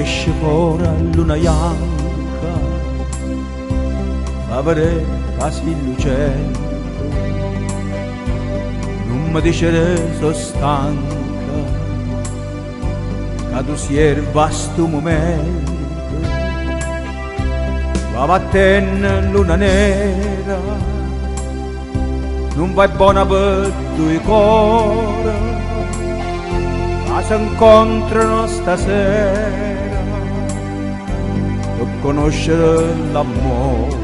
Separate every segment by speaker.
Speaker 1: esce fuori a luna bianca, fa vedere quasi lucente, non mi dice che sono stanca, che tu sia il vasto momento, va battendo luna nera, non vai buona per due cuore, ma si incontrano stasera per conoscere l'amore.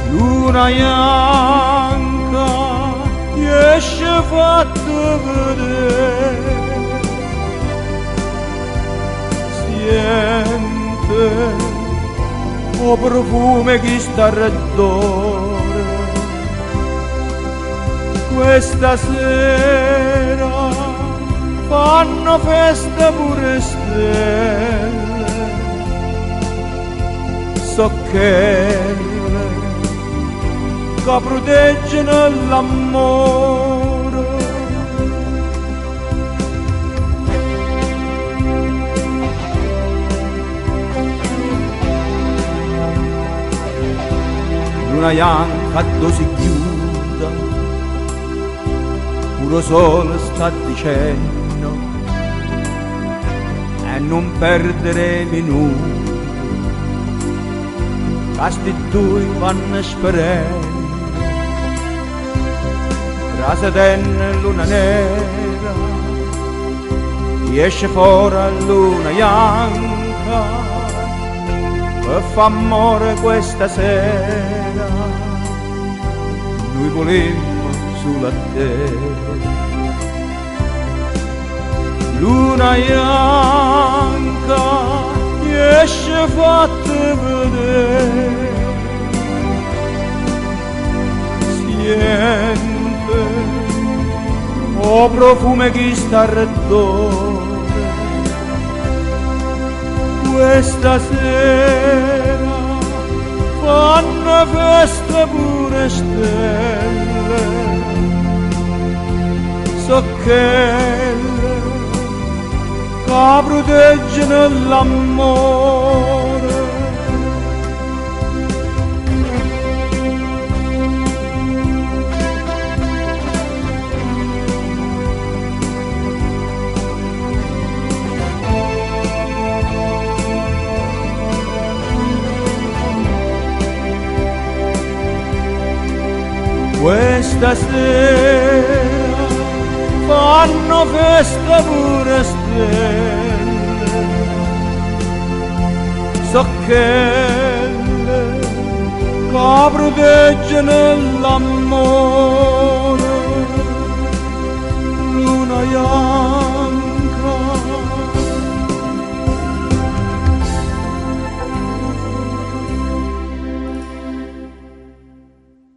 Speaker 1: Luna bianca esce fatta vedere, siente o profumo che sta raddore. Questa sera fanno festa pure stelle, so che proteggono l'amore. Luna bianca dove si chiude, pure sole sta dicendo, e non perdere minuti, questi due vanno sperare. Rasa tenne luna nera, esce fuori a luna bianca, per fa amore questa sera, noi volemmo sulla terra. Luna bianca esce fatta vedere, siente o profumo che sta raddore. Questa sera fanno festa pure stelle, so che proteggono l'amore. Questa sera fanno festa pure stelle, so che proteggono l'amore.